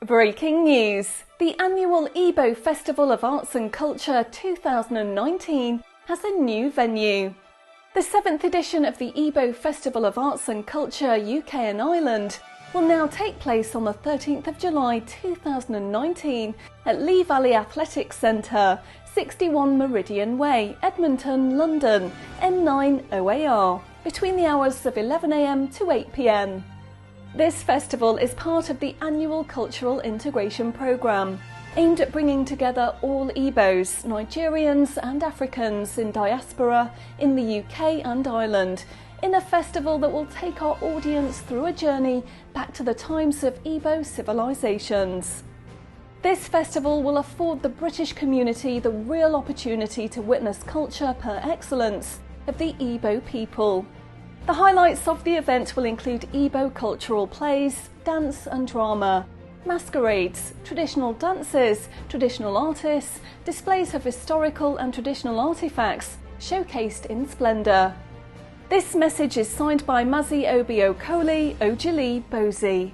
Breaking news! The annual Igbo Festival of Arts and Culture 2019 has a new venue. The 7th edition of the Igbo Festival of Arts and Culture UK and Ireland will now take place on the 13th of July 2019 at Lee Valley Athletics Centre, 61 Meridian Way, Edmonton, London, M9 OAR, between the hours of 11 AM to 8 PM. This festival is part of the annual Cultural Integration Programme, aimed at bringing together all Igbos, Nigerians and Africans in diaspora in the UK and Ireland, in a festival that will take our audience through a journey back to the times of Igbo civilizations. This festival will afford the British community the real opportunity to witness culture per excellence of the Igbo people. The highlights of the event will include Igbo cultural plays, dance and drama, masquerades, traditional dances, traditional artists, displays of historical and traditional artefacts showcased in splendour. This message is signed by MaziObi Okoli, OjeluIgbozi.